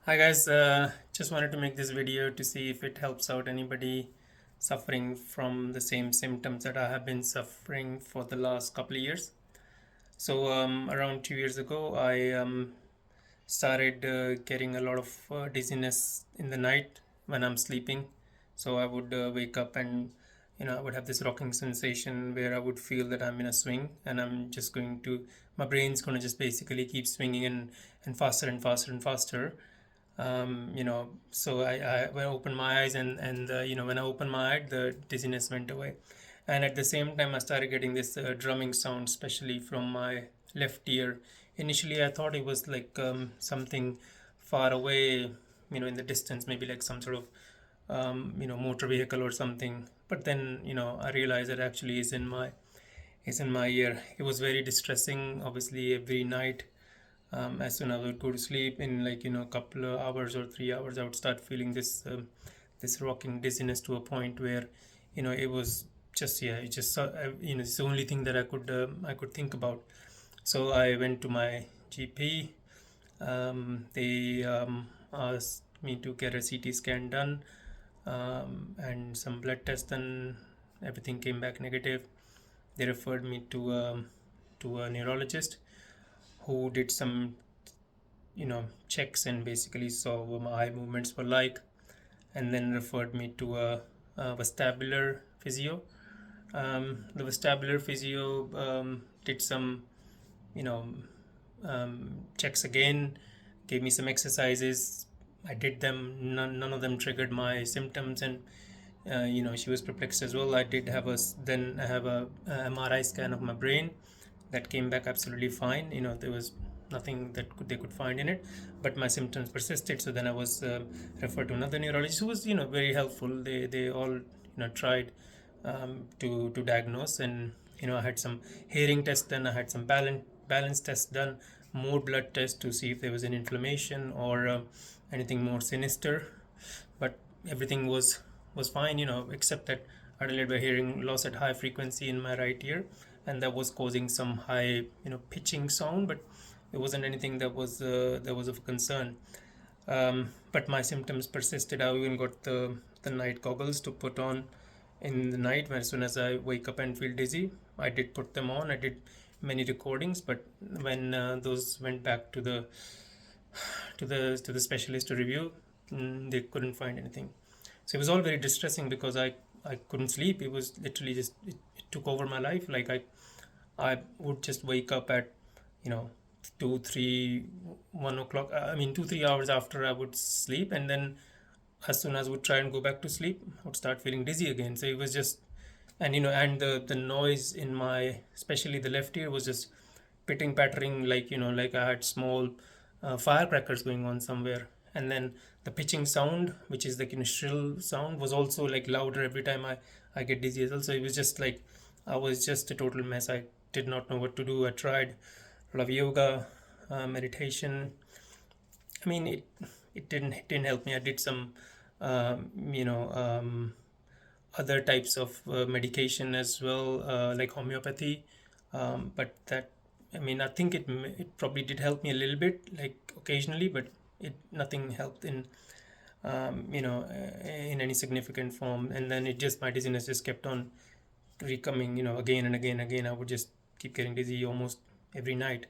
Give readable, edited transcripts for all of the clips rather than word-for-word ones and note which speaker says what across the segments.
Speaker 1: Hi guys, just wanted to make this video to see if it helps out anybody suffering from the same symptoms that I have been suffering for the last couple of years. So around 2 years ago, I started getting a lot of dizziness in the night when I'm sleeping. So I would wake up and I would have this rocking sensation where I would feel that I'm in a swing and I'm just going to, my brain's going to just basically keep swinging and faster and faster and faster. So when I opened my eyes and when I opened my eye, the dizziness went away. And at the same time, I started getting this drumming sound, especially from my left ear. Initially, I thought it was like something far away, in the distance, maybe like some sort of, motor vehicle or something. But then, I realized that actually is in my ear. It was very distressing. Obviously, every night, as soon as I would go to sleep, in like a couple of hours or 3 hours, I would start feeling this rocking dizziness to a point where it was just it just it's the only thing that I could think about. So I went to my GP. They asked me to get a CT scan done, and some blood tests done. Everything came back negative. They referred me to a neurologist who did some checks and basically saw what my eye movements were like, and then referred me to a vestibular physio. The vestibular physio did some you know checks again, gave me some exercises. I did them. None of them triggered my symptoms, and she was perplexed as well. I did have then I have a MRI scan of my brain that came back absolutely fine. There was nothing that they could find in it, but my symptoms persisted. So then I was referred to another neurologist who was very helpful. They all tried to diagnose, and I had some hearing tests done. I had some balance tests done, more blood tests to see if there was an inflammation or anything more sinister. But everything was fine, except that I had a little bit of hearing loss at high frequency in my right ear, and that was causing some high, pitching sound, but it wasn't anything that was of concern. But my symptoms persisted. I even got the night goggles to put on in the night. When as soon as I wake up and feel dizzy, I did put them on. I did many recordings, but when those went back to the specialist to review, they couldn't find anything. So it was all very distressing because I couldn't sleep. It was literally just it took over my life. Like I would just wake up at you know 2, 3, 1 o'clock. I mean 2, 3 hours after I would sleep, and then as soon as I would try and go back to sleep, I would start feeling dizzy again. So it was just, and the noise in my, especially the left ear, was just pitting pattering, like like I had small firecrackers going on somewhere. And then the pitching sound, which is like shrill sound, was also like louder every time I get dizzy as well. So it was just like I was just a total mess. I did not know what to do. I tried a lot of yoga, meditation. I mean, it didn't help me. I did some um, you know um, other types of medication as well, like homeopathy. But that, I mean, I think it probably did help me a little bit, like occasionally, but it nothing helped in any significant form. And then it just, my dizziness just kept on recoming, again and again and again. I would just keep getting dizzy almost every night.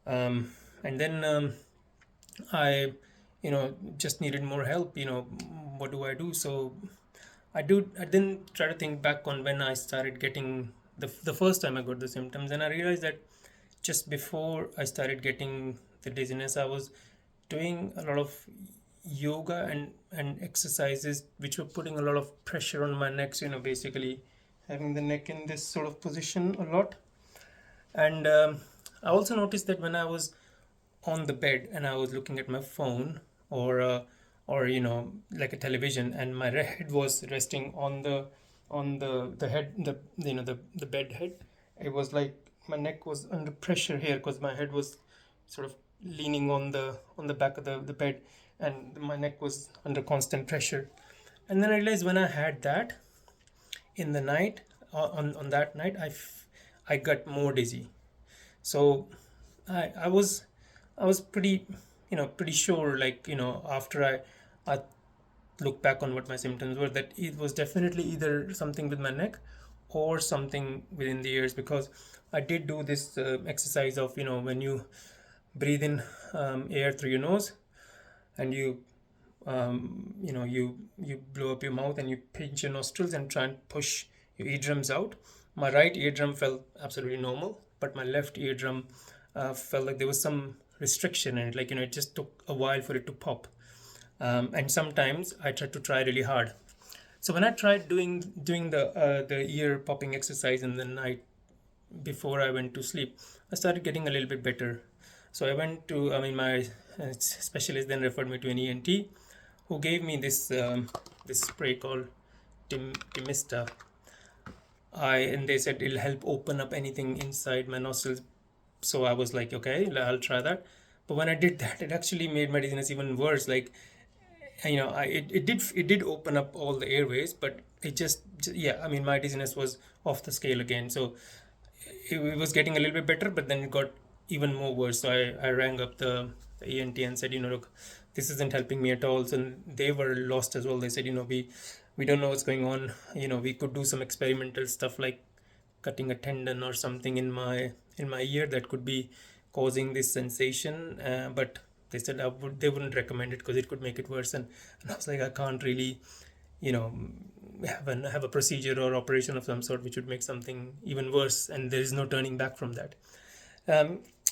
Speaker 1: And then I, just needed more help. What do I do? So I didn't try to think back on when I started getting the first time I got the symptoms, and I realized that just before I started getting the dizziness, I was doing a lot of yoga and exercises which were putting a lot of pressure on my neck. So, basically having the neck in this sort of position a lot. And I also noticed that when I was on the bed and I was looking at my phone, or like a television, and my head was resting on the head, the bed head. It was like my neck was under pressure here because my head was sort of leaning on the back of the bed, and my neck was under constant pressure. And then I realized when I had that in the night, on that night, I got more dizzy. So I was pretty pretty sure, like, after I look back on what my symptoms were, that it was definitely either something with my neck or something within the ears, because I did do this exercise of, when you breathe in air through your nose, and you blow up your mouth and you pinch your nostrils and try and push your eardrums out. My right eardrum felt absolutely normal, but my left eardrum felt like there was some restriction in it, like, it just took a while for it to pop. And sometimes I tried to try really hard. So when I tried doing the ear popping exercise in the night before I went to sleep, I started getting a little bit better. So I went to, I mean, my specialist then referred me to an ENT, who gave me this spray called Timista. And they said it'll help open up anything inside my nostrils. So I was like, okay, I'll try that. But when I did that, it actually made my dizziness even worse. Like, it did open up all the airways, but it yeah, I mean, my dizziness was off the scale again. So it was getting a little bit better, but then it got even more worse. So I rang up the ENT and said, look, this isn't helping me at all. So they were lost as well. They said, we don't know what's going on. We could do some experimental stuff like cutting a tendon or something in my ear that could be causing this sensation. But they said they wouldn't recommend it because it could make it worse. And I was like, I can't really, you know, have a procedure or operation of some sort which would make something even worse, and there is no turning back from that.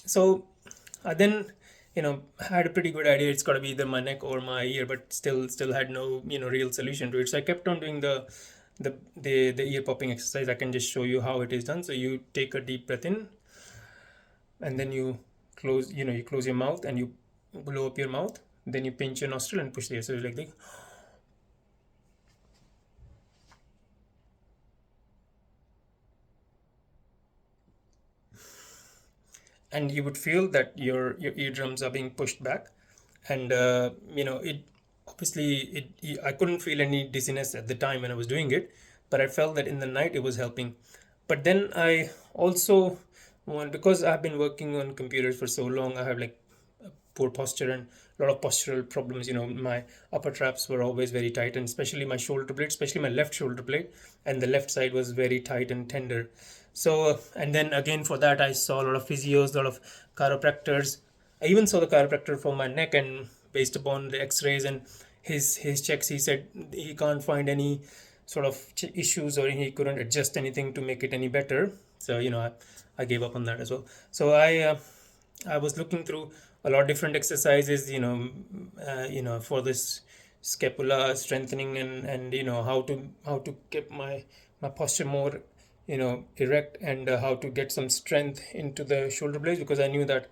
Speaker 1: So I then had a pretty good idea it's got to be either my neck or my ear, but still had no real solution to it. So I kept on doing the ear popping exercise. I can just show you how it is done. So you take a deep breath in, and then you close your mouth and you blow up your mouth. Then you pinch your nostril and push the air. So like this. And you would feel that your eardrums are being pushed back, and it obviously I couldn't feel any dizziness at the time when I was doing it, but I felt that in the night it was helping. But then I also because I've been working on computers for so long, I have like poor posture and a lot of postural problems. My upper traps were always very tight, and especially my shoulder blade, especially my left shoulder blade, and the left side was very tight and tender. So, and then again for that, I saw a lot of physios, a lot of chiropractors. I even saw the chiropractor for my neck, and based upon the X-rays and his checks, he said he can't find any sort of issues, or he couldn't adjust anything to make it any better. So I gave up on that as well. So I was looking through a lot of different exercises, for this scapula strengthening, and how to get my posture more erect, and how to get some strength into the shoulder blades, because I knew that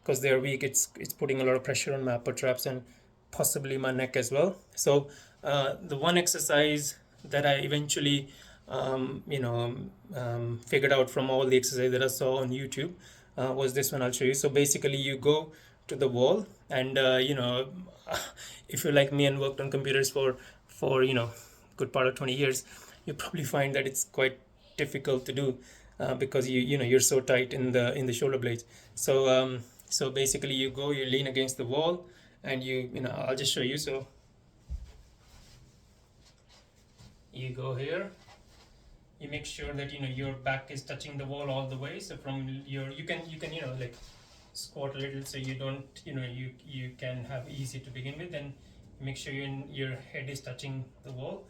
Speaker 1: because they're weak, it's putting a lot of pressure on my upper traps and possibly my neck as well. So the one exercise that I eventually figured out from all the exercises that I saw on YouTube was this one. I'll show you. So basically, you go to the wall, and if you're like me and worked on computers for good part of 20 years, you probably find that it's quite difficult to do because you're so tight in the shoulder blades. So basically, you lean against the wall, and I'll just show you. So you go here, you make sure that your back is touching the wall all the way. So from you can like squat a little, so you don't you can have easy to begin with. Then make sure your head is touching the wall.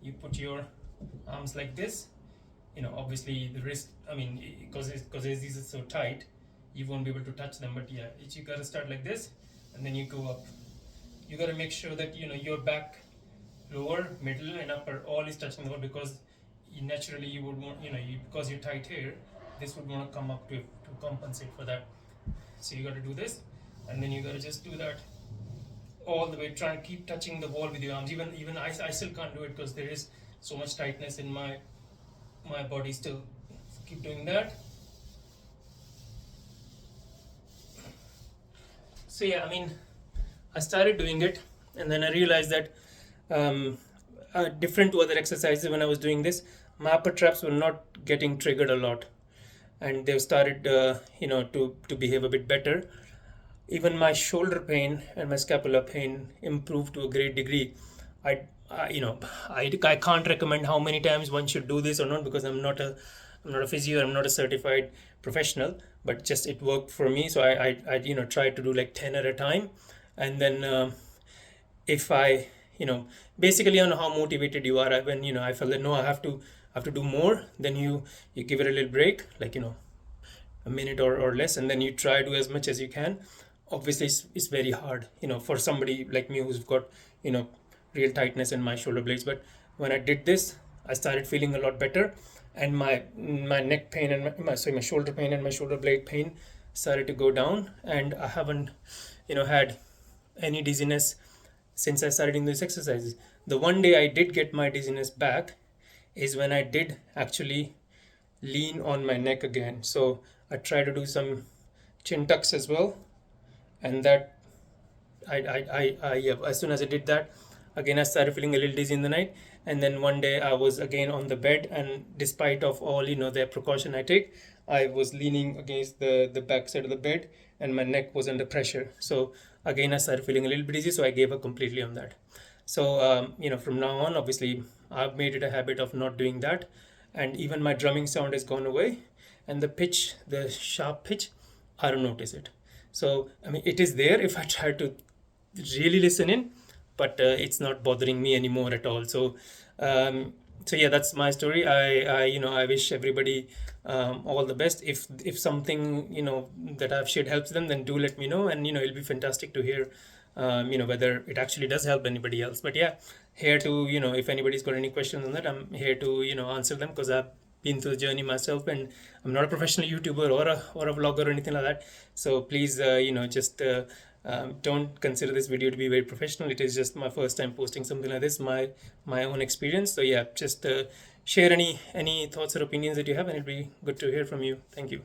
Speaker 1: You put your arms like this. Obviously the wrist, I mean, because these are so tight, you won't be able to touch them. But yeah, you gotta start like this, and then you go up. You gotta make sure that your back, lower, middle, and upper all is touching the wall, because naturally you would want because you're tight here, this would want to come up to compensate for that. So you got to do this, and then you got to just do that all the way. Try and keep touching the wall with your arms. Even I still can't do it because there is so much tightness in my body still. So keep doing that. So yeah, I mean, I started doing it, and then I realized that different to other exercises, when I was doing this, my upper traps were not getting triggered a lot, and they've started to behave a bit better. even my shoulder pain and my scapular pain improved to a great degree. I you know, I can't recommend how many times one should do this or not, because I'm not a physio, I'm not a certified professional, but just it worked for me. So I try to do like 10 at a time, and then if I, you know, basically on how motivated you are. When I felt that no, I have to do more, then you give it a little break, like a minute or less, and then you try to do as much as you can. Obviously it's very hard, for somebody like me who's got, you know real tightness in my shoulder blades. But when I did this, I started feeling a lot better, and my neck pain and my shoulder pain and my shoulder blade pain started to go down, and I haven't, had any dizziness since I started doing these exercises. The one day I did get my dizziness back is when I did actually lean on my neck again. So I try to do some chin tucks as well, and that yeah, as soon as I did that, again I started feeling a little dizzy in the night. And then one day I was again on the bed, and despite of all the precaution I take, I was leaning against the back side of the bed, and my neck was under pressure. So again I started feeling a little bit dizzy. So I gave up completely on that. So from now on, obviously I've made it a habit of not doing that, and even my drumming sound has gone away, and the sharp pitch, I don't notice it. So I mean, it is there if I try to really listen in, but it's not bothering me anymore at all. Um, so yeah, that's my story. I wish everybody all the best. If something that I've shared helps them, then do let me know, and it'll be fantastic to hear whether it actually does help anybody else. But yeah, here to if anybody's got any questions on that, I'm here to answer them, because I've been through the journey myself, and I'm not a professional YouTuber or a vlogger or anything like that. So please just don't consider this video to be very professional. It is just my first time posting something like this, my own experience. So yeah, just share any thoughts or opinions that you have, and it'll be good to hear from you. Thank you.